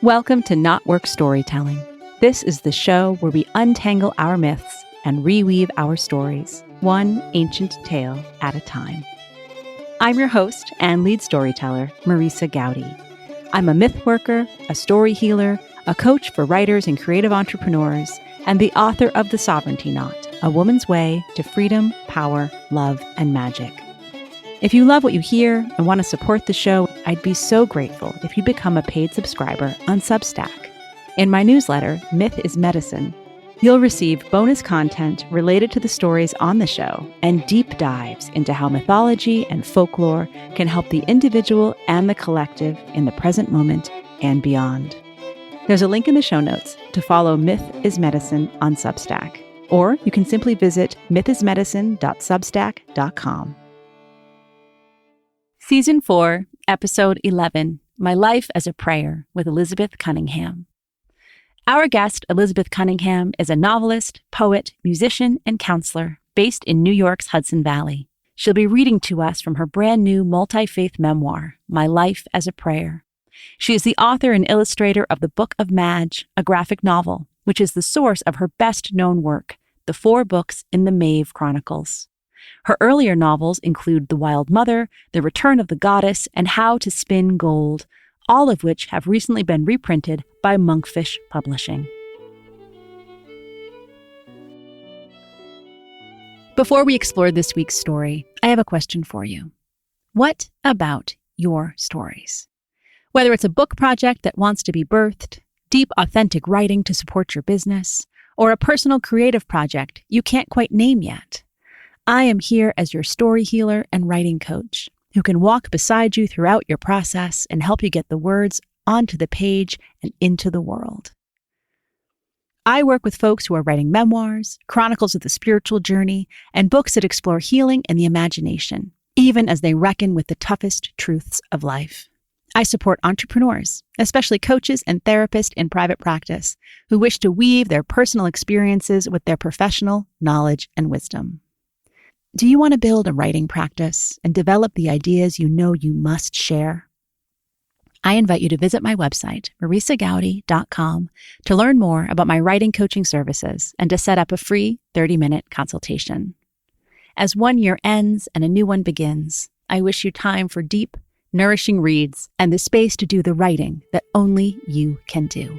Welcome to Not Work Storytelling. This is the show where we untangle our myths and reweave our stories, one ancient tale at a time. I'm your host and lead storyteller, Marisa Gowdy. I'm a myth worker, a story healer, a coach for writers and creative entrepreneurs, and the author of The Sovereignty Knot, A Woman's Way to Freedom, Power, Love, and Magic. If you love what you hear and want to support the show, I'd be so grateful if you become a paid subscriber on Substack. In my newsletter, Myth is Medicine, you'll receive bonus content related to the stories on the show and deep dives into how mythology and folklore can help the individual and the collective in the present moment and beyond. There's a link in the show notes to follow Myth is Medicine on Substack, or you can simply visit mythismedicine.substack.com. Season 4, Episode 11, My Life as a Prayer with Elizabeth Cunningham. Our guest, Elizabeth Cunningham, is a novelist, poet, musician, and counselor based in New York's Hudson Valley. She'll be reading to us from her brand new multifaith memoir, My Life as a Prayer. She is the author and illustrator of the Book of Madge, a graphic novel, which is the source of her best-known work, the 4 books in the Maeve Chronicles. Her earlier novels include The Wild Mother, The Return of the Goddess, and How to Spin Gold, all of which have recently been reprinted by Monkfish Publishing. Before we explore this week's story, I have a question for you. What about your stories? Whether it's a book project that wants to be birthed, deep, authentic writing to support your business, or a personal creative project you can't quite name yet, I am here as your story healer and writing coach who can walk beside you throughout your process and help you get the words onto the page and into the world. I work with folks who are writing memoirs, chronicles of the spiritual journey, and books that explore healing and the imagination, even as they reckon with the toughest truths of life. I support entrepreneurs, especially coaches and therapists in private practice, who wish to weave their personal experiences with their professional knowledge and wisdom. Do you want to build a writing practice and develop the ideas you know you must share? I invite you to visit my website, marisagowdy.com, to learn more about my writing coaching services and to set up a free 30-minute consultation. As one year ends and a new one begins, I wish you time for deep, nourishing reads and the space to do the writing that only you can do.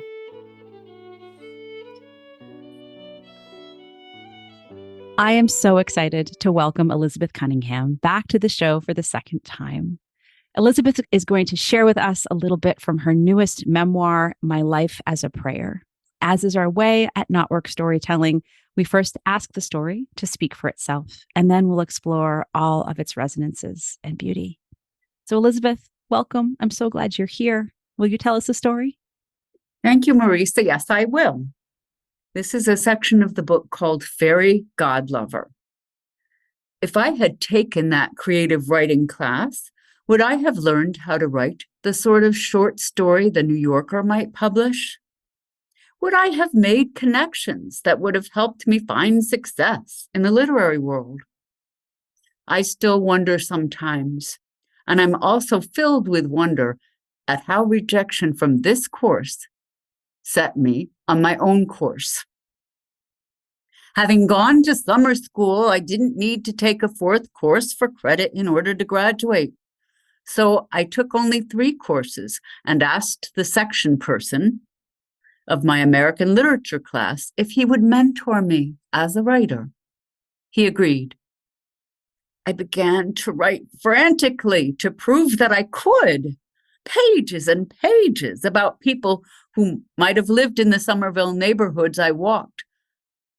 I am so excited to welcome Elizabeth Cunningham back to the show for the second time. Elizabeth is going to share with us a little bit from her newest memoir, My Life as a Prayer. As is our way at Not Work Storytelling, we first ask the story to speak for itself, and then we'll explore all of its resonances and beauty. So Elizabeth, welcome. I'm so glad you're here. Will you tell us the story? Thank you, Marisa. Yes, I will. This is a section of the book called Fairy Godlover. If I had taken that creative writing class, would I have learned how to write the sort of short story the New Yorker might publish? Would I have made connections that would have helped me find success in the literary world? I still wonder sometimes, and I'm also filled with wonder at how rejection from this course set me on my own course. Having gone to summer school, I didn't need to take a 4th course for credit in order to graduate. So I took only 3 courses and asked the section person of my American literature class if he would mentor me as a writer. He agreed. I began to write frantically to prove that I could. Pages and pages about people who might have lived in the Somerville neighborhoods I walked,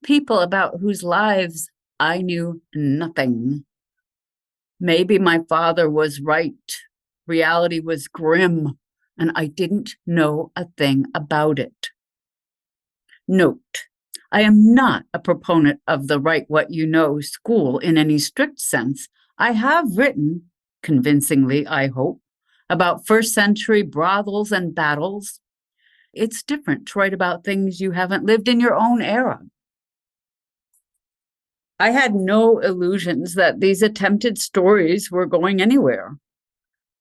people about whose lives I knew nothing. Maybe my father was right. Reality was grim, and I didn't know a thing about it. Note, I am not a proponent of the write what you know school in any strict sense. I have written, convincingly, I hope, about first-century brothels and battles. It's different to write about things you haven't lived in your own era. I had no illusions that these attempted stories were going anywhere.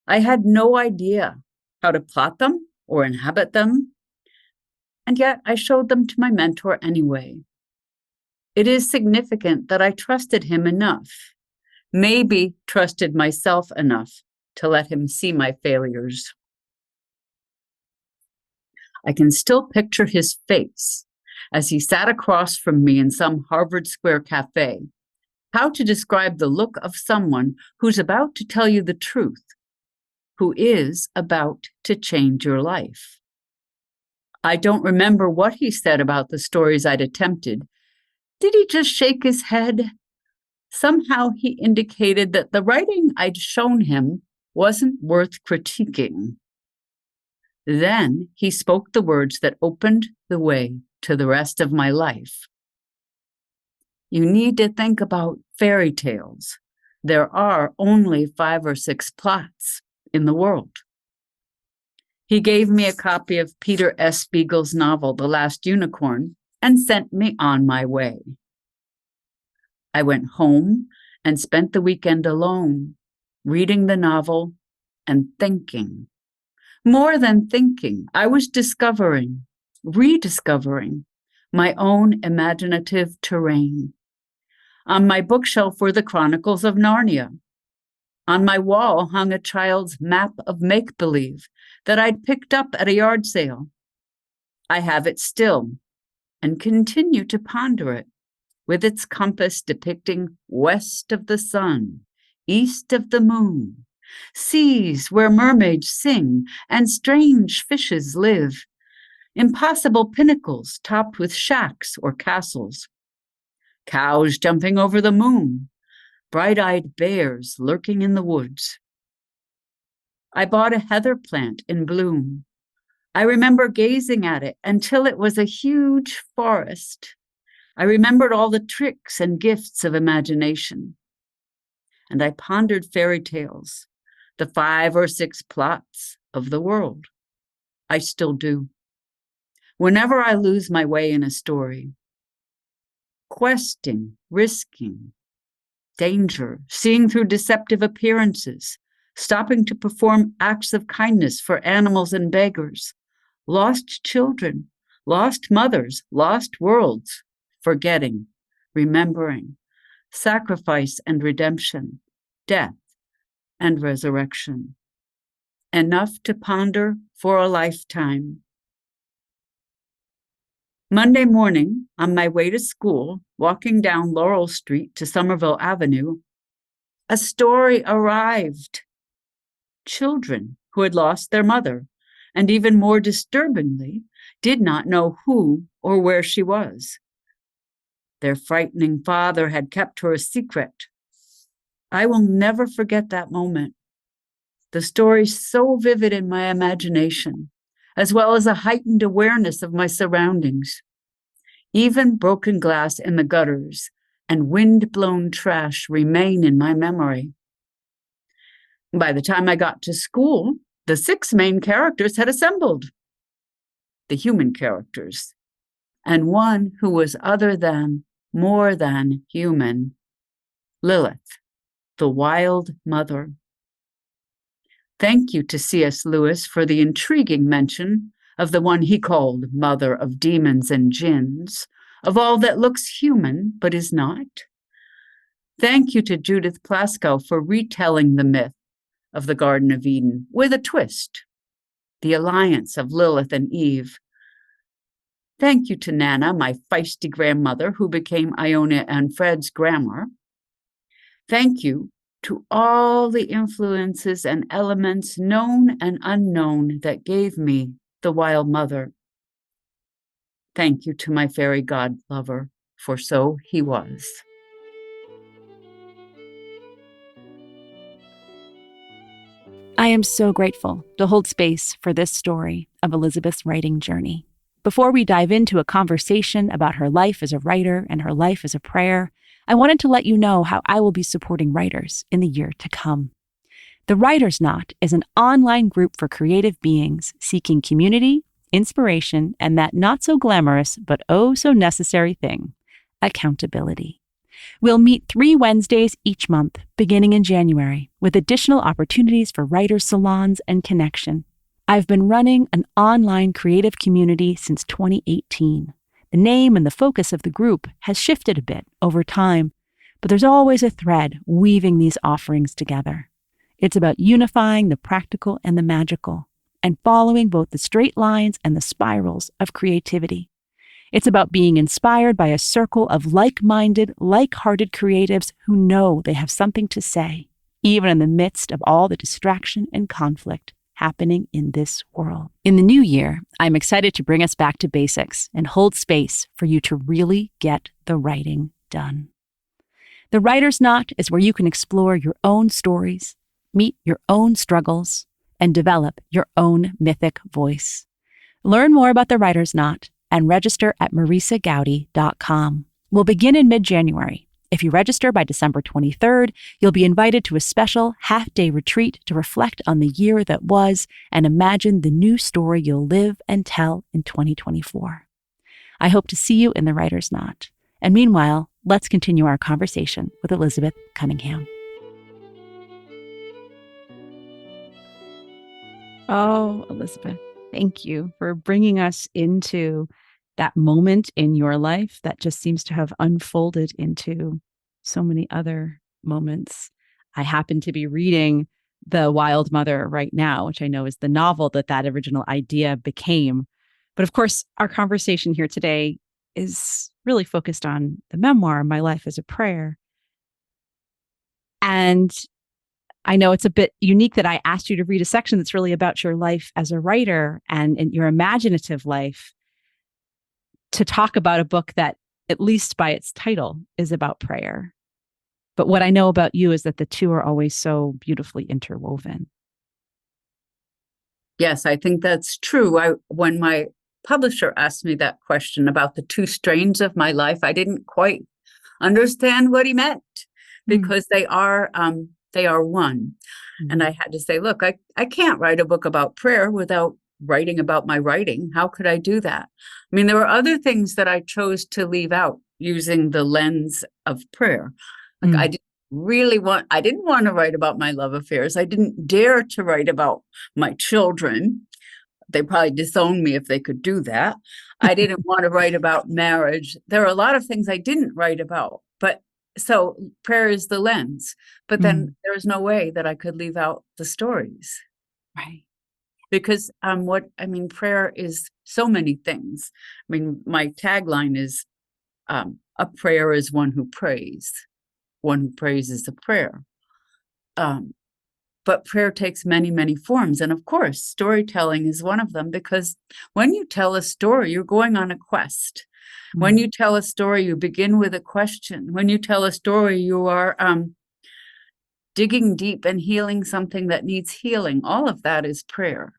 I had no idea how to plot them or inhabit them. and yet I showed them to my mentor anyway. It is significant that I trusted him enough, maybe trusted myself enough to let him see my failures. I can still picture his face as he sat across from me in some Harvard Square cafe. How to describe the look of someone who's about to tell you the truth, who is about to change your life. I don't remember what he said about the stories I'd attempted. Did he just shake his head? Somehow he indicated that the writing I'd shown him wasn't worth critiquing. Then he spoke the words that opened the way to the rest of my life. You need to think about fairy tales. There are only 5 or 6 plots in the world. He gave me a copy of Peter S. Spiegel's novel, The Last Unicorn, and sent me on my way. I went home and spent the weekend alone, reading the novel and thinking. More than thinking, I was discovering, rediscovering my own imaginative terrain. On my bookshelf were the Chronicles of Narnia. On my wall hung a child's map of make-believe that I'd picked up at a yard sale. I have it still and continue to ponder it, with its compass depicting west of the sun, east of the moon, seas where mermaids sing and strange fishes live, impossible pinnacles topped with shacks or castles, cows jumping over the moon, bright-eyed bears lurking in the woods. I bought a heather plant in bloom. I remember gazing at it until it was a huge forest. I remembered all the tricks and gifts of imagination. And I pondered fairy tales, the 5 or 6 plots of the world. I still do. Whenever I lose my way in a story, questing, risking, danger, seeing through deceptive appearances, stopping to perform acts of kindness for animals and beggars, lost children, lost mothers, lost worlds, forgetting, remembering, sacrifice and redemption, death and resurrection. Enough to ponder for a lifetime. Monday morning, on my way to school, walking down Laurel Street to Somerville Avenue, a story arrived. Children who had lost their mother, and even more disturbingly, did not know who or where she was. Their frightening father had kept her a secret. I will never forget that moment. The story so vivid in my imagination, as well as a heightened awareness of my surroundings. Even broken glass in the gutters and wind-blown trash remain in my memory. By the time I got to school, the 6 main characters had assembled. The human characters, and one who was other than, more than human, Lilith, the wild mother. Thank you to C.S. Lewis for the intriguing mention of the one he called Mother of Demons and Jinns, of all that looks human but is not. Thank you to Judith Plaskow for retelling the myth of the Garden of Eden with a twist, the alliance of Lilith and Eve. Thank you to Nana, my feisty grandmother, who became Iona and Fred's grandma. Thank you to all the influences and elements known and unknown that gave me the wild mother. Thank you to my fairy god lover, for so he was. I am so grateful to hold space for this story of Elizabeth's writing journey. Before we dive into a conversation about her life as a writer and her life as a prayer, I wanted to let you know how I will be supporting writers in the year to come. The Writer's Knot is an online group for creative beings seeking community, inspiration, and that not-so-glamorous but oh-so-necessary thing, accountability. We'll meet 3 Wednesdays each month, beginning in January, with additional opportunities for writers' salons and connection. I've been running an online creative community since 2018. The name and the focus of the group has shifted a bit over time, but there's always a thread weaving these offerings together. It's about unifying the practical and the magical, and following both the straight lines and the spirals of creativity. It's about being inspired by a circle of like-minded, like-hearted creatives who know they have something to say, even in the midst of all the distraction and conflict happening in this world. In the new year, I'm excited to bring us back to basics and hold space for you to really get the writing done. The Writer's Knot is where you can explore your own stories, meet your own struggles, and develop your own mythic voice. Learn more about The Writer's Knot and register at marisagowdy.com. We'll begin in mid-January. If you register by December 23rd, you'll be invited to a special half-day retreat to reflect on the year that was and imagine the new story you'll live and tell in 2024. I hope to see you in The Writer's Knot. And meanwhile, let's continue our conversation with Elizabeth Cunningham. Oh, Elizabeth, thank you for bringing us into that moment in your life that just seems to have unfolded into so many other moments. I happen to be reading The Wild Mother right now, which I know is the novel that original idea became. But of course, our conversation here today is really focused on the memoir, My Life as a Prayer. And I know it's a bit unique that I asked you to read a section that's really about your life as a writer and your imaginative life, to talk about a book that, at least by its title, is about prayer. But what I know about you is that the two are always so beautifully interwoven. Yes, I think that's true. When my publisher asked me that question about the two strains of my life, I didn't quite understand what he meant, because they are one. Mm-hmm. And I had to say, look, I can't write a book about prayer without writing about my writing. How could I do that? I mean, there were other things that I chose to leave out using the lens of prayer. Like I didn't want to write about my love affairs. I didn't dare to write about my children. They probably disowned me if they could do that. I didn't want to write about marriage. There are a lot of things I didn't write about, but so prayer is the lens. But then there was no way that I could leave out the stories. Right. Because prayer is so many things. I mean, my tagline is, a prayer is one who prays. One who prays is a prayer. But prayer takes many, many forms. And of course, storytelling is one of them, because when you tell a story, you're going on a quest. When you tell a story, you begin with a question. When you tell a story, you are digging deep and healing something that needs healing. All of that is prayer.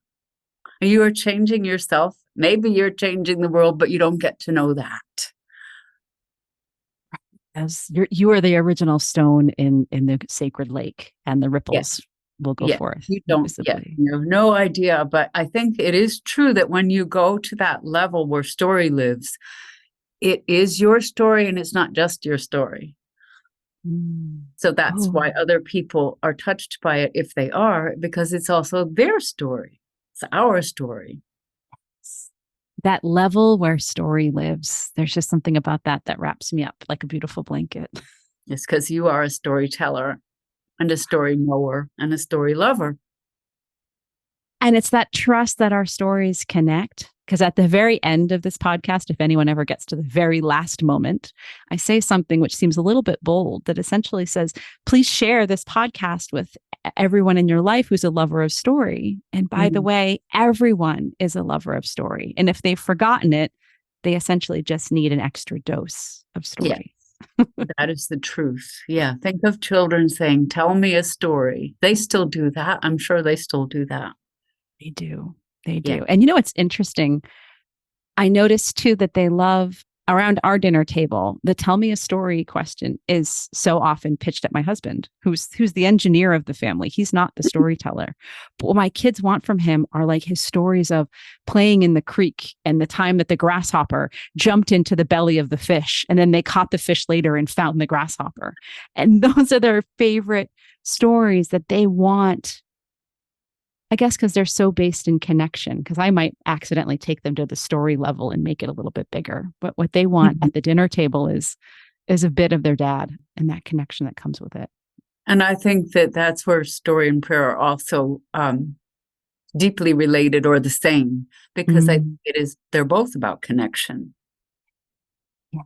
You are changing yourself. Maybe you're changing the world, but you don't get to know that. As you are the original stone in the sacred lake, and the ripples will go forth. You don't. You have no idea, but I think it is true that when you go to that level where story lives, it is your story, and it's not just your story. So that's why other people are touched by it, if they are, because it's also their story. It's our story. That level where story lives, there's just something about that wraps me up like a beautiful blanket. It's because you are a storyteller and a story knower and a story lover. And it's that trust that our stories connect. Because at the very end of this podcast, if anyone ever gets to the very last moment, I say something which seems a little bit bold, that essentially says, please share this podcast with everyone in your life who's a lover of story. And by the way, everyone is a lover of story. And if they've forgotten it, they essentially just need an extra dose of story. Yeah. That is the truth. Yeah. Think of children saying, tell me a story. They still do that. I'm sure they still do that. They do. They do. Yeah. And you know, it's interesting. I noticed too that they love, around our dinner table, the tell me a story question is so often pitched at my husband, who's the engineer of the family. He's not the storyteller. But what my kids want from him are like his stories of playing in the creek and the time that the grasshopper jumped into the belly of the fish, and then they caught the fish later and found the grasshopper. And those are their favorite stories that they want I guess because they're so based in connection, because I might accidentally take them to the story level and make it a little bit bigger. But what they want at the dinner table is a bit of their dad and that connection that comes with it. And I think that that's where story and prayer are also deeply related or the same, because I think they're both about connection. Yeah.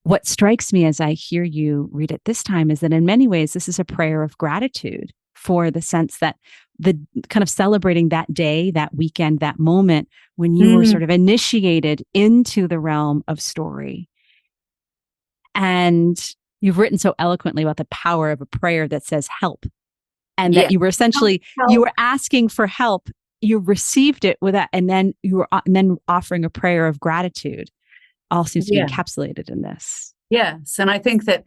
What strikes me as I hear you read it this time is that in many ways, this is a prayer of gratitude for the sense that the kind of celebrating that day, that weekend, that moment when you were sort of initiated into the realm of story. And you've written so eloquently about the power of a prayer that says help. And that you were essentially, you were asking for help. You received it with that. And then you were then offering a prayer of gratitude. All seems to be encapsulated in this. Yes. And I think that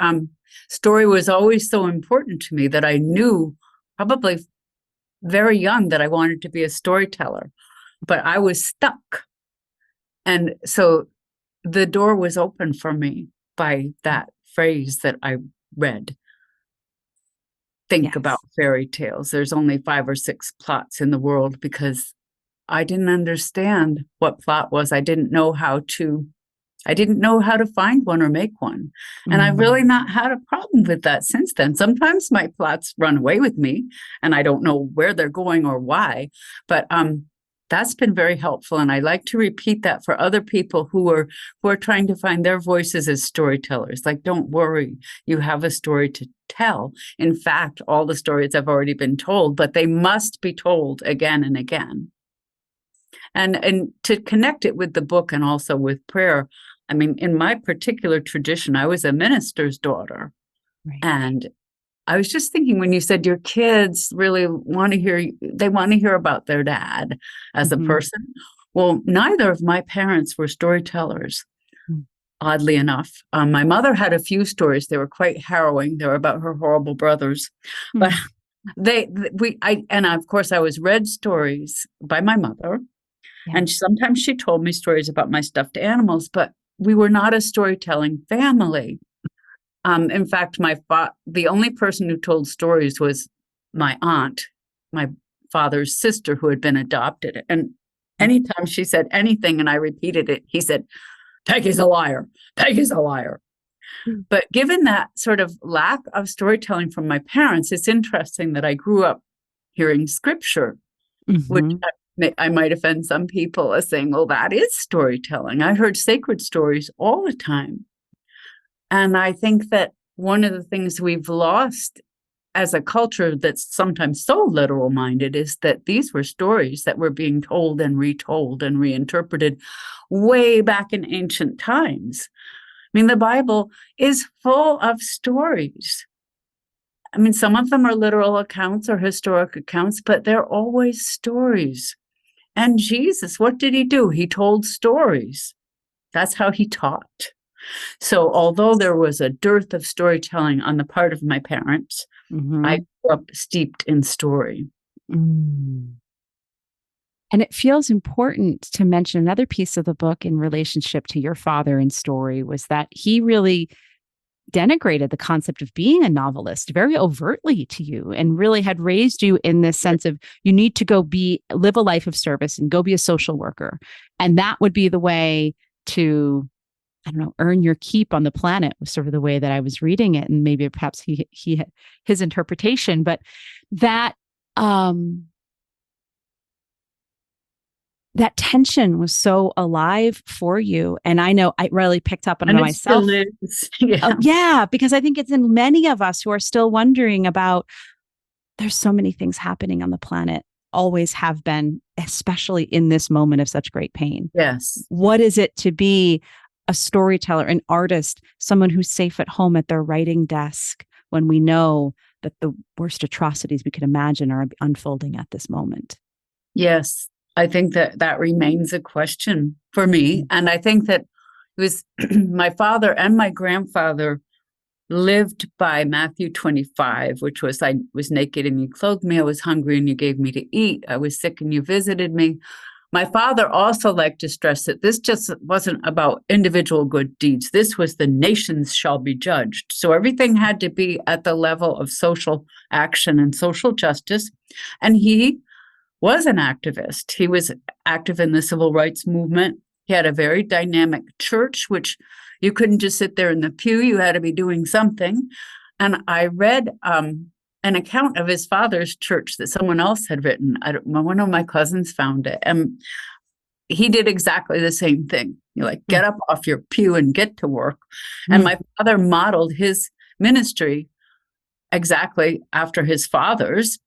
story was always so important to me that I knew probably very young that I wanted to be a storyteller, but I was stuck. And so the door was open for me by that phrase that I read. Think about fairy tales. There's only 5 or 6 plots in the world, because I didn't understand what plot was. I didn't know how to find one or make one. And I've really not had a problem with that since then. Sometimes my plots run away with me and I don't know where they're going or why, but that's been very helpful. And I like to repeat that for other people who are trying to find their voices as storytellers. Like, don't worry, you have a story to tell. In fact, all the stories have already been told, but they must be told again and again. And to connect it with the book and also with prayer, I mean, in my particular tradition, I was a minister's daughter. Right. And I was just thinking, when you said your kids really want to hear about their dad as a person. Well, neither of my parents were storytellers, oddly enough. My mother had a few stories. They were quite harrowing. They were about her horrible brothers. But of course, I was read stories by my mother. Yeah. And sometimes she told me stories about my stuffed animals, but we were not a storytelling family. In fact, the only person who told stories was my aunt, my father's sister, who had been adopted. And anytime she said anything and I repeated it, he said, "Peggy's a liar. Peggy's a liar." But given that sort of lack of storytelling from my parents, it's interesting that I grew up hearing scripture, which I might offend some people as saying, well, that is storytelling. I heard sacred stories all the time. And I think that one of the things we've lost as a culture that's sometimes so literal-minded is that these were stories that were being told and retold and reinterpreted way back in ancient times. I mean, the Bible is full of stories. I mean, some of them are literal accounts or historic accounts, but they're always stories. And Jesus, what did he do? He told stories. That's how he taught. So although there was a dearth of storytelling on the part of my parents, I grew up steeped in story. And it feels important to mention another piece of the book in relationship to your father and story was that he really denigrated the concept of being a novelist very overtly to you and really had raised you in this sense of you need to go live a life of service and go be a social worker. And that would be the way to, I don't know, earn your keep on the planet was sort of the way that I was reading it. And maybe perhaps his interpretation, but that tension was so alive for you. And I know I really picked up on it myself. Still is. Yeah, because I think it's in many of us who are still wondering about, there's so many things happening on the planet, always have been, especially in this moment of such great pain. Yes. What is it to be a storyteller, an artist, someone who's safe at home at their writing desk when we know that the worst atrocities we could imagine are unfolding at this moment? Yes. I think that remains a question for me. And I think that it was my father and my grandfather lived by Matthew 25, which was, I was naked and you clothed me. I was hungry and you gave me to eat. I was sick and you visited me. My father also liked to stress that this just wasn't about individual good deeds. This was the nations shall be judged. So everything had to be at the level of social action and social justice. And he was an activist. He was active in the civil rights movement. He had a very dynamic church, which you couldn't just sit there in the pew. You had to be doing something. And I read an account of his father's church that someone else had written. One of my cousins found it. And he did exactly the same thing. You like, get up off your pew and get to work. And my father modeled his ministry exactly after his father's.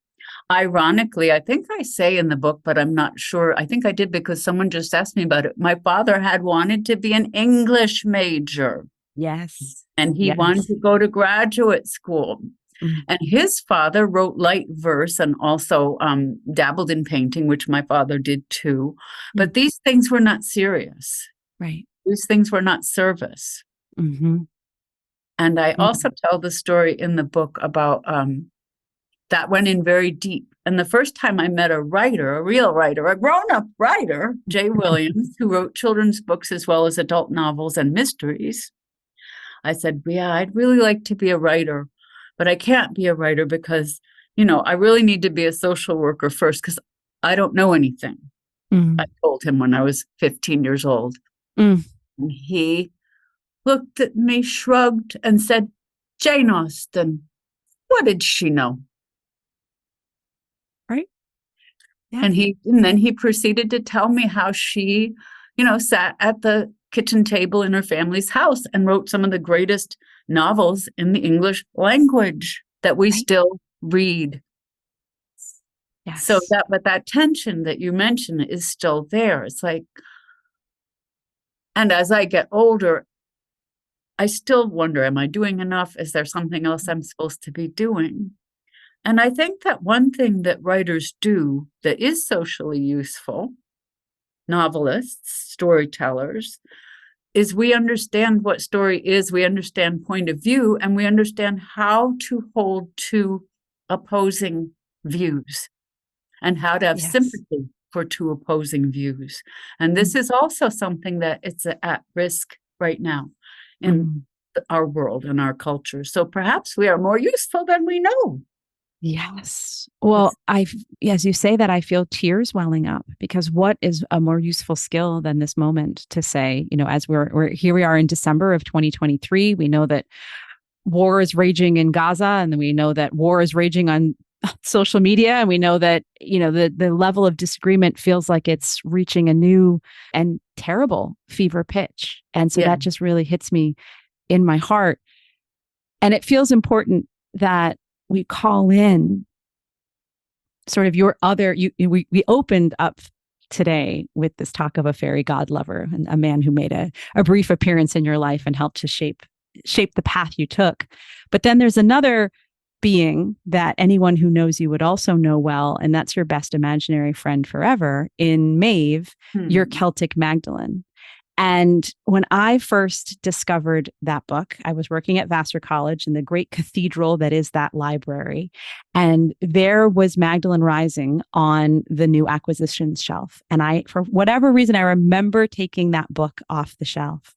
Ironically, I think I say in the book, but I'm not sure. I think I did because someone just asked me about it. My father had wanted to be an English major. Yes. And he wanted to go to graduate school. And his father wrote light verse and also dabbled in painting, which my father did too. But these things were not serious. Right. These things were not service. And I also tell the story in the book about that went in very deep. And the first time I met a writer, a real writer, a grown-up writer, Jay Williams, who wrote children's books as well as adult novels and mysteries, I said, yeah, I'd really like to be a writer, but I can't be a writer because, I really need to be a social worker first because I don't know anything. I told him when I was 15 years old. And he looked at me, shrugged, and said, Jane Austen, what did she know? Right. Yeah. And then he proceeded to tell me how she, sat at the kitchen table in her family's house and wrote some of the greatest novels in the English language that we still read. Yes. So that tension that you mentioned is still there. It's like, and as I get older, I still wonder, am I doing enough? Is there something else I'm supposed to be doing? And I think that one thing that writers do that is socially useful, novelists, storytellers, is we understand what story is, we understand point of view, and we understand how to hold two opposing views and how to have sympathy for two opposing views. And this is also something that it's at risk right now in our world and our culture. So perhaps we are more useful than we know. Yes. Well, as you say that, I feel tears welling up because what is a more useful skill than this moment to say, as we're here, we are in December of 2023. We know that war is raging in Gaza, and we know that war is raging on social media, and we know that the level of disagreement feels like it's reaching a new and terrible fever pitch, and so that just really hits me in my heart, and it feels important that we call in sort of your other. We opened up today with this talk of a fairy god lover and a man who made a brief appearance in your life and helped to shape the path you took. But then there's another being that anyone who knows you would also know well, and that's your best imaginary friend forever in Maeve, your Celtic Magdalene. And when I first discovered that book, I was working at Vassar College in the great cathedral that is that library. And there was Magdalene Rising on the new acquisitions shelf. And for whatever reason, I remember taking that book off the shelf.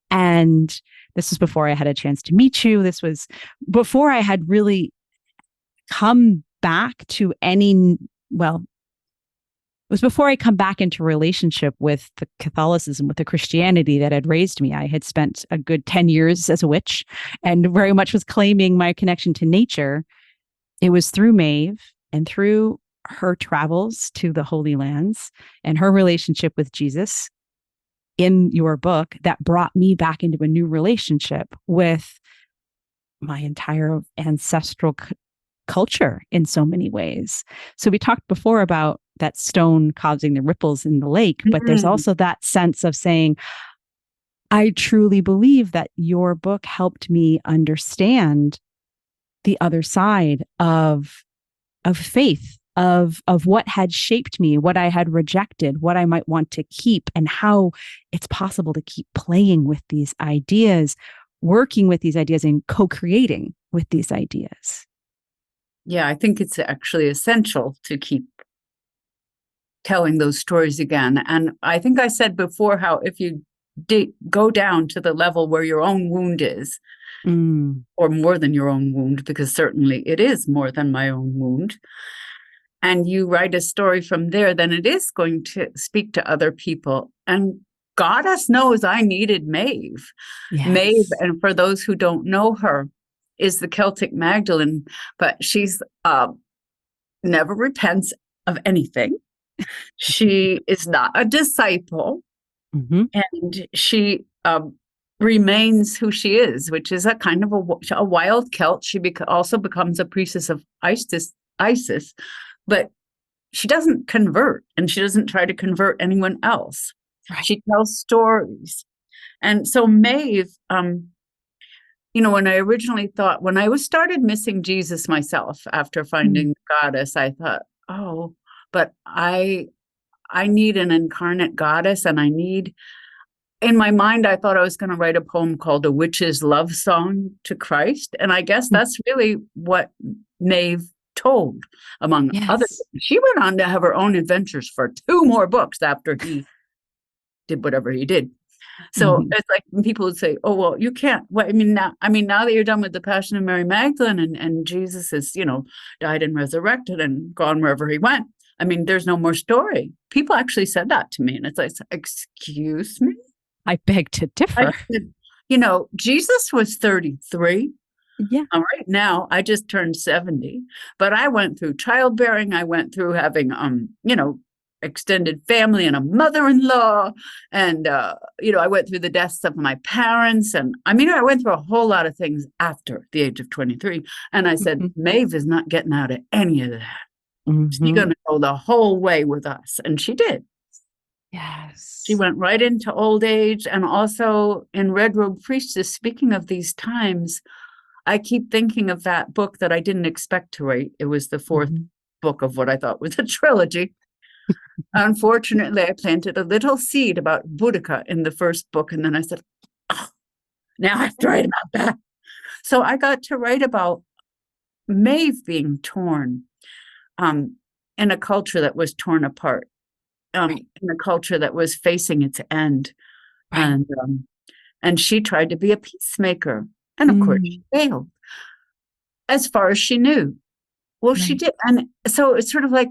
And this was before I had a chance to meet you. This was before I had really come back to it was before I come back into relationship with the Catholicism, with the Christianity that had raised me. I had spent a good 10 years as a witch and very much was claiming my connection to nature. It was through Maeve and through her travels to the Holy Lands and her relationship with Jesus in your book that brought me back into a new relationship with my entire ancestral culture in so many ways. So we talked before about that stone causing the ripples in the lake, but there's also that sense of saying, I truly believe that your book helped me understand the other side of faith, of what had shaped me, what I had rejected, what I might want to keep, and how it's possible to keep playing with these ideas, working with these ideas, and co-creating with these ideas. Yeah, I think it's actually essential to keep telling those stories again. And I think I said before how if you go down to the level where your own wound is, or more than your own wound, because certainly it is more than my own wound, and you write a story from there, then it is going to speak to other people. And Goddess knows I needed Maeve. Yes. Maeve, and for those who don't know her, is the Celtic Magdalene, but she's never repents of anything. She is not a disciple, and she remains who she is, which is a kind of a wild Celt. She also becomes a priestess of Isis, but she doesn't convert, and she doesn't try to convert anyone else. Right. She tells stories. And so Maeve, when I originally thought, when I started missing Jesus myself after finding the Goddess, I thought, oh, but I need an incarnate goddess, and in my mind, I thought I was going to write a poem called A Witch's Love Song to Christ. And I guess that's really what Maeve told, among other things. She went on to have her own adventures for 2 more books after he did whatever he did. So it's like when people would say, oh, well, you can't. Well, now that you're done with the Passion of Mary Magdalene and Jesus is, died and resurrected and gone wherever he went. There's no more story. People actually said that to me. And it's like, excuse me? I beg to differ. Jesus was 33. Yeah. Right now, I just turned 70. But I went through childbearing. I went through having, extended family and a mother-in-law. And, I went through the deaths of my parents. And I went through a whole lot of things after the age of 23. And I said, Maeve is not getting out of any of that. She's going to go the whole way with us. And she did. Yes. She went right into old age. And also in Red Robe Priestess, speaking of these times, I keep thinking of that book that I didn't expect to write. It was the 4th book of what I thought was a trilogy. Unfortunately, I planted a little seed about Boudica in the first book. And then I said, oh, now I have to write about that. So I got to write about Maeve being torn in a culture that was torn apart, in a culture that was facing its end. Right. And she tried to be a peacemaker. And of course, she failed as far as she knew. Well, she did. And so it's sort of like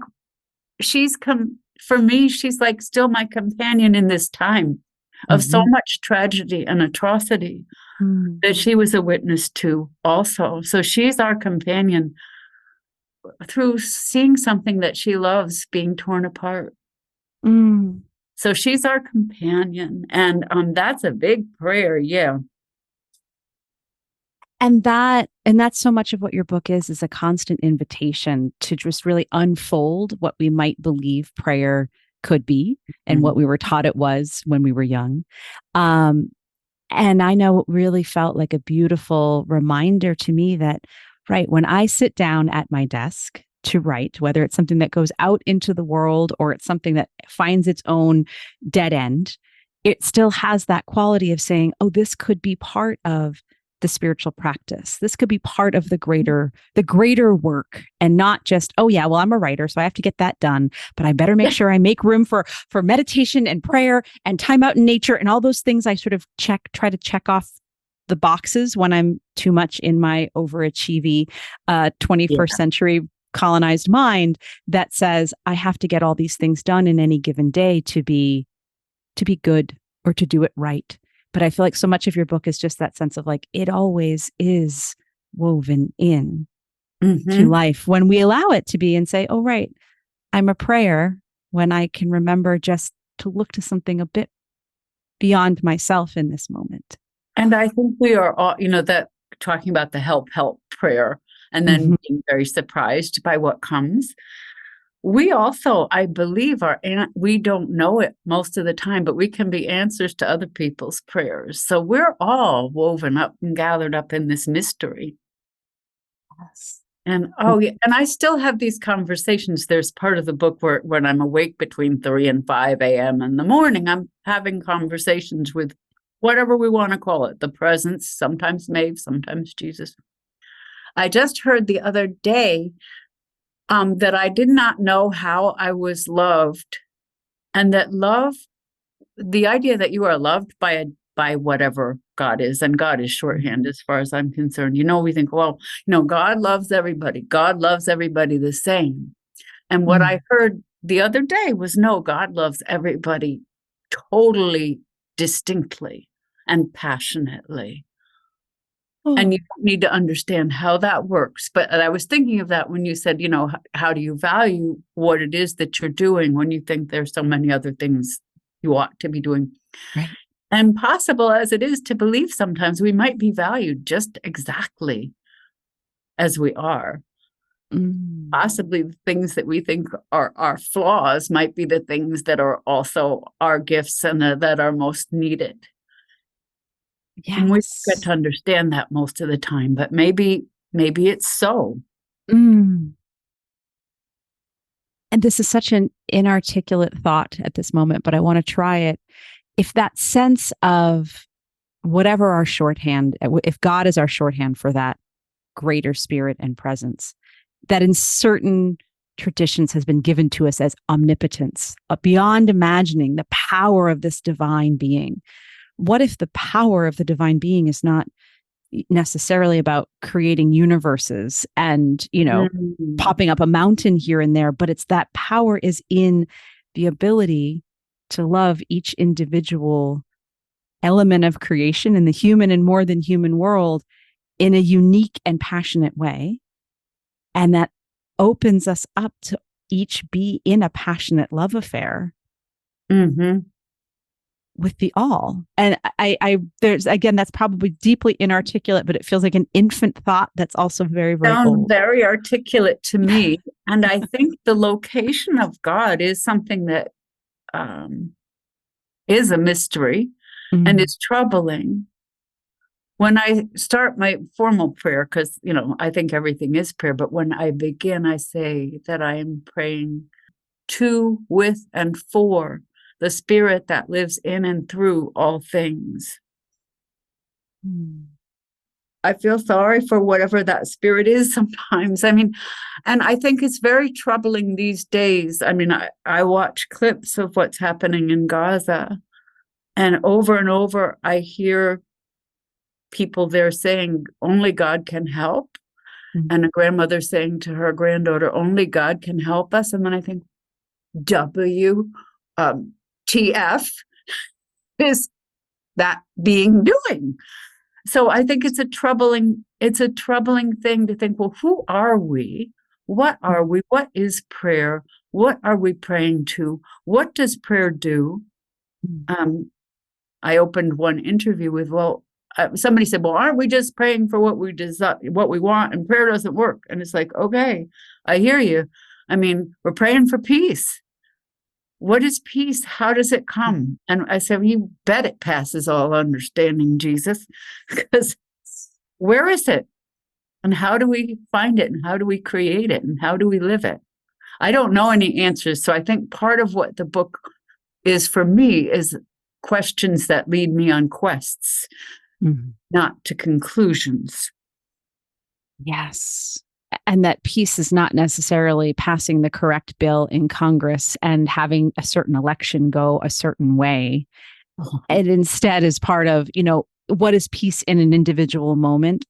for me, she's like still my companion in this time of so much tragedy and atrocity that she was a witness to also. So she's our companion through seeing something that she loves being torn apart. So she's our companion. And that's a big prayer. Yeah. And that's so much of what your book is a constant invitation to just really unfold what we might believe prayer could be and what we were taught it was when we were young. And I know it really felt like a beautiful reminder to me that, right, when I sit down at my desk to write, whether it's something that goes out into the world or it's something that finds its own dead end, it still has that quality of saying, oh, this could be part of the spiritual practice. This could be part of the greater work, and not just, oh yeah, well, I'm a writer, so I have to get that done, but I better make sure I make room for meditation and prayer and time out in nature and all those things I sort of try to check off the boxes when I'm too much in my overachieving 21st century colonized mind that says I have to get all these things done in any given day to be good or to do it right. But I feel like so much of your book is just that sense of like, it always is woven in to life when we allow it to be and say, oh, right, I'm a prayer, when I can remember just to look to something a bit beyond myself in this moment. And I think we are all, that talking about the help prayer and then being very surprised by what comes. We also, I believe, we don't know it most of the time, but we can be answers to other people's prayers. So we're all woven up and gathered up in this mystery. Yes. And and I still have these conversations. There's part of the book where when I'm awake between 3 and 5 a.m. in the morning, I'm having conversations with whatever we want to call it, the presence, sometimes Maeve, sometimes Jesus. I just heard the other day that I did not know how I was loved, and that love, the idea that you are loved by whatever God is, and God is shorthand as far as I'm concerned. We think, well, God loves everybody. God loves everybody the same. And what I heard the other day was, no, God loves everybody totally distinctly and passionately. And you don't need to understand how that works. But I was thinking of that when you said, how do you value what it is that you're doing when you think there's so many other things you ought to be doing? Right. And possible as it is to believe sometimes we might be valued just exactly as we are. Possibly the things that we think are our flaws might be the things that are also our gifts and that are most needed. Yes. And we get to understand that most of the time, but maybe it's so. And this is such an inarticulate thought at this moment, but I want to try it. If that sense of whatever our shorthand, if God is our shorthand for that greater spirit and presence, that in certain traditions has been given to us as omnipotence, beyond imagining the power of this divine being. What if the power of the divine being is not necessarily about creating universes and, popping up a mountain here and there, but it's that power is in the ability to love each individual element of creation in the human and more than human world in a unique and passionate way. And that opens us up to each be in a passionate love affair with the all. And there's, again, that's probably deeply inarticulate, but it feels like an infant thought that's also very, very old. Very articulate to me. And I think the location of God is something that is a mystery and is troubling. When I start my formal prayer, because, I think everything is prayer, but when I begin, I say that I am praying to, with, and for the spirit that lives in and through all things. I feel sorry for whatever that spirit is sometimes. And I think it's very troubling these days. I watch clips of what's happening in Gaza, and over I hear people there saying, only God can help. And a grandmother saying to her granddaughter, only God can help us. And then I think, TF is that being doing? So I think it's a troubling thing to think, well, who are we? What are we? What is prayer? What are we praying to? What does prayer do? I opened one interview with, somebody said, well, aren't we just praying for what we desire, what we want, and prayer doesn't work? And it's like, okay, I hear you. We're praying for peace. What is peace? How does it come? And I said, you bet it passes all understanding, Jesus, because where is it? And how do we find it? And how do we create it? And how do we live it? I don't know any answers. So I think part of what the book is for me is questions that lead me on quests, not to conclusions. Yes. And that peace is not necessarily passing the correct bill in Congress and having a certain election go a certain way. It instead is part of, what is peace in an individual moment?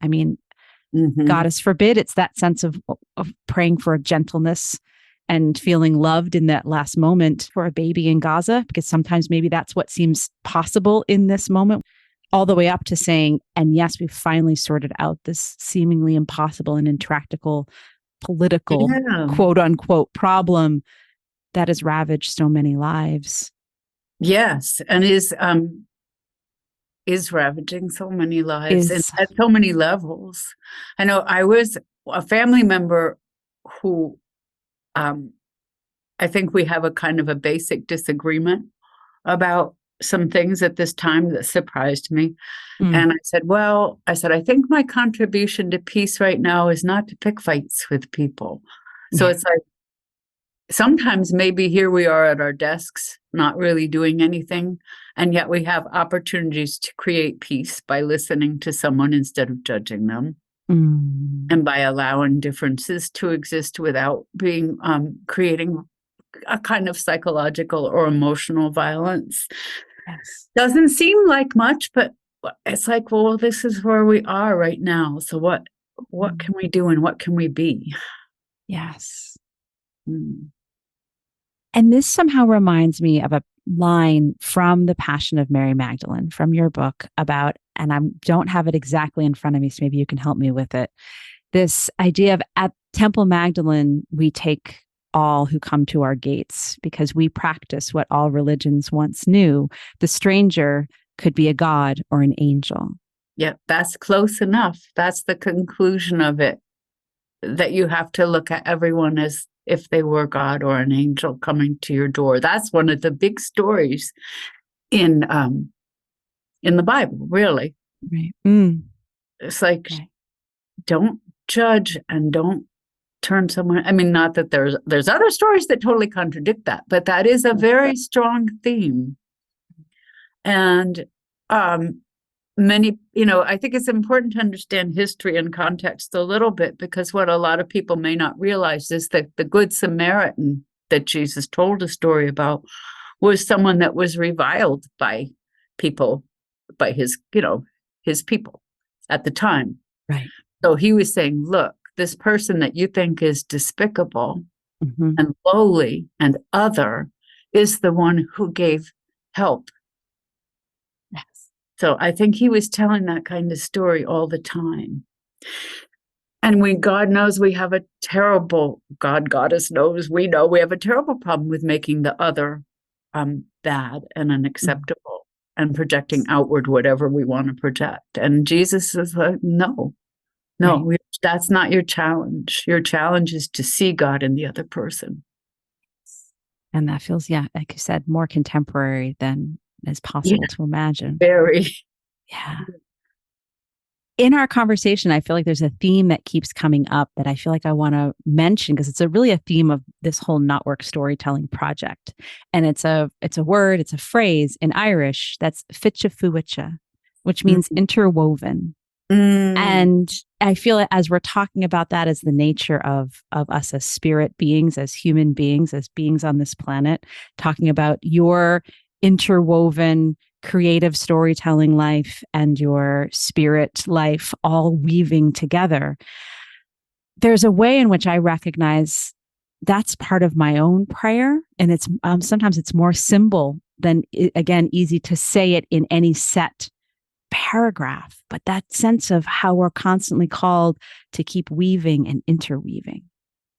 God forbid, it's that sense of praying for gentleness and feeling loved in that last moment for a baby in Gaza, because sometimes maybe that's what seems possible in this moment, all the way up to saying, and yes, we've finally sorted out this seemingly impossible and intractable political quote unquote problem that has ravaged so many lives. Yes, and is ravaging so many lives and at so many levels. I know I was a family member who I think we have a kind of a basic disagreement about some things at this time that surprised me. And I said, I think my contribution to peace right now is not to pick fights with people. So it's like, sometimes maybe here we are at our desks, not really doing anything. And yet we have opportunities to create peace by listening to someone instead of judging them. And by allowing differences to exist without being creating a kind of psychological or emotional violence. Yes. Doesn't seem like much, but it's like, well, this is where we are right now. So what can we do and what can we be? Yes. Mm. And this somehow reminds me of a line from The Passion of Mary Magdalene from your book about, and I don't have it exactly in front of me, so maybe you can help me with it. This idea of at Temple Magdalene, we take all who come to our gates because we practice what all religions once knew. The stranger could be a god or an angel. Yeah, that's close enough. That's the conclusion of it, that you have to look at everyone as if they were God or an angel coming to your door. That's one of the big stories in the Bible, really. Right. Mm. It's like, Right. Don't judge and don't turn someone. I mean, not that there's other stories that totally contradict that, but that is a very strong theme. And many, I think it's important to understand history and context a little bit, because what a lot of people may not realize is that the Good Samaritan that Jesus told a story about was someone that was reviled by people, by his people at the time. Right. So he was saying, look, this person that you think is despicable Mm-hmm. and lowly and other is the one who gave help. Yes. So I think he was telling that kind of story all the time. And God knows we have a terrible, goddess knows, we know we have a terrible problem with making the other bad and unacceptable and projecting outward whatever we want to project. And Jesus is like, no, Right. that's not your challenge. Your challenge is to see God in the other person. And that feels, like you said, more contemporary than is possible to imagine. Very. Yeah. In our conversation, I feel like there's a theme that keeps coming up that I feel like I want to mention, because it's really a theme of this whole Knotwork storytelling project. And it's a word, it's a phrase in Irish that's fitcha, which means interwoven. Mm. And I feel as we're talking about that as the nature of us as spirit beings, as human beings, as beings on this planet, talking about your interwoven creative storytelling life and your spirit life all weaving together. There's a way in which I recognize that's part of my own prayer. And it's sometimes it's more symbol than, again, easy to say it in any set paragraph, but that sense of how we're constantly called to keep weaving and interweaving.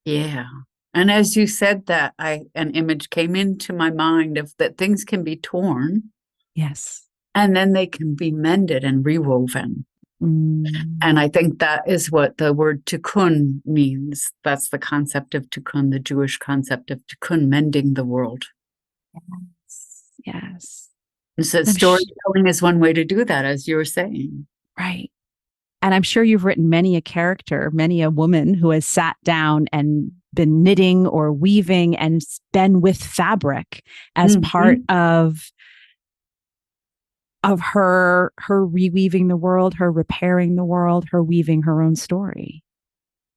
Yeah. And as you said that, an image came into my mind of that things can be torn. Yes. And then they can be mended and rewoven. Mm. And I think that is what the word tikkun means. That's the concept of tikkun, the Jewish concept of tikkun, mending the world. Yes. And so storytelling is one way to do that, as you were saying. Right. And I'm sure you've written many a woman who has sat down and been knitting or weaving and been with fabric as part of her reweaving the world, her repairing the world, her weaving her own story.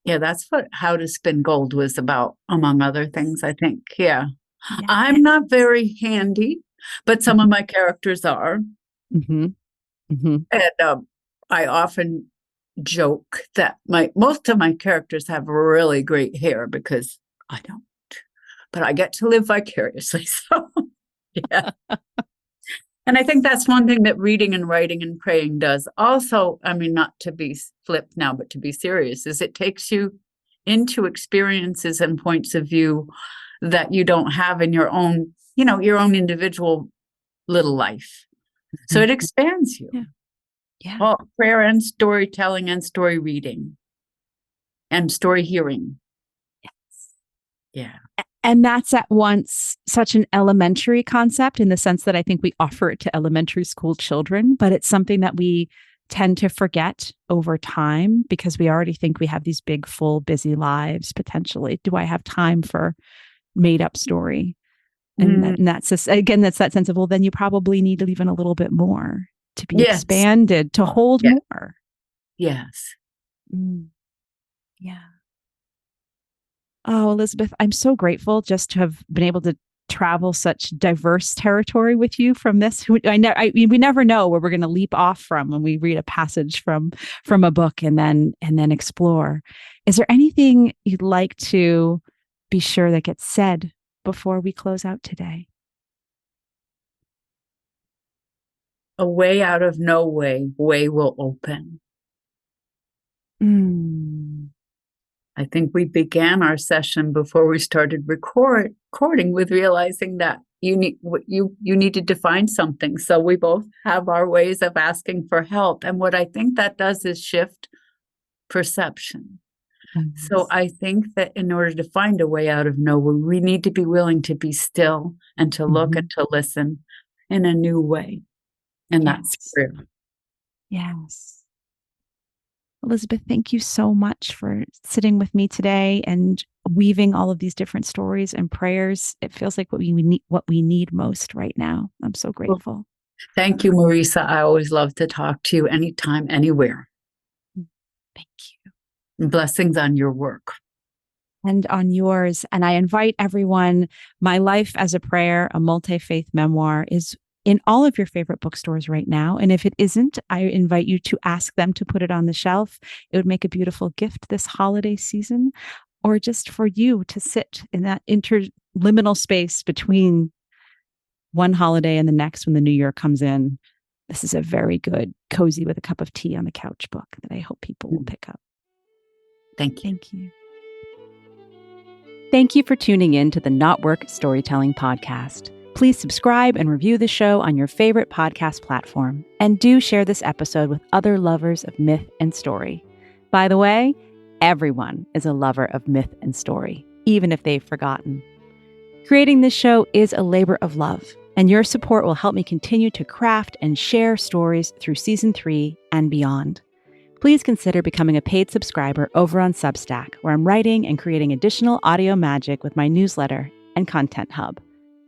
Yeah, that's what How to Spin Gold was about, among other things, I think. Yeah. I'm not very handy, but some of my characters are. Mm-hmm. Mm-hmm. And I often joke that most of my characters have really great hair, because I don't, but I get to live vicariously. So, yeah. And I think that's one thing that reading and writing and praying does. Also, I mean, not to be flip now, but to be serious, is it takes you into experiences and points of view that you don't have in your own, your own individual little life. So it expands you. Yeah. Well, prayer and storytelling and story reading and story hearing. Yes. Yeah. And that's at once such an elementary concept in the sense that I think we offer it to elementary school children, but it's something that we tend to forget over time because we already think we have these big, full, busy lives potentially. Do I have time for made up story? And that's just, again, that's that sense of, well, then you probably need even a little bit more to be expanded, to hold more. Yes. Yeah. Oh, Elizabeth, I'm so grateful just to have been able to travel such diverse territory with you from this. We never know where we're going to leap off from when we read a passage from a book and then explore. Is there anything you'd like to, be sure that gets said before we close out today? A way out of no way will open. I think we began our session before we started recording with realizing that you needed to find something. So we both have our ways of asking for help. And what I think that does is shift perception. So I think that in order to find a way out of nowhere, we need to be willing to be still and to look and to listen in a new way. And that's true. Yes. Elizabeth, thank you so much for sitting with me today and weaving all of these different stories and prayers. It feels like what we need most right now. I'm so grateful. Well, thank you, Marisa. I always love to talk to you anytime, anywhere. Thank you. And blessings on your work. And on yours. And I invite everyone, My Life as a Prayer, a multi-faith memoir, is in all of your favorite bookstores right now. And if it isn't, I invite you to ask them to put it on the shelf. It would make a beautiful gift this holiday season, or just for you to sit in that interliminal space between one holiday and the next when the new year comes in. This is a very good, cozy with a cup of tea on the couch book that I hope people will pick up. Thank you. Thank you. Thank you for tuning in to the Not Work Storytelling Podcast. Please subscribe and review the show on your favorite podcast platform. And do share this episode with other lovers of myth and story. By the way, everyone is a lover of myth and story, even if they've forgotten. Creating this show is a labor of love, and your support will help me continue to craft and share stories through season 3 and beyond. Please consider becoming a paid subscriber over on Substack, where I'm writing and creating additional audio magic with my newsletter and content hub.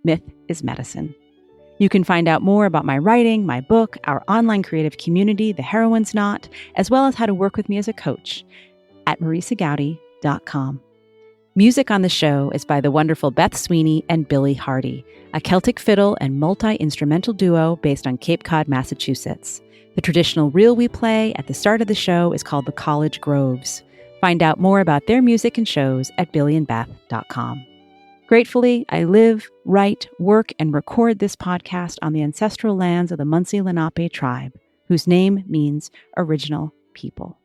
Myth is Medicine. You can find out more about my writing, my book, our online creative community, The Heroine's Knot, as well as how to work with me as a coach at marisagowdy.com. Music on the show is by the wonderful Beth Sweeney and Billy Hardy, a Celtic fiddle and multi-instrumental duo based on Cape Cod, Massachusetts. The traditional reel we play at the start of the show is called the College Groves. Find out more about their music and shows at billyandbeth.com. Gratefully, I live, write, work, and record this podcast on the ancestral lands of the Munsee Lenape tribe, whose name means original people.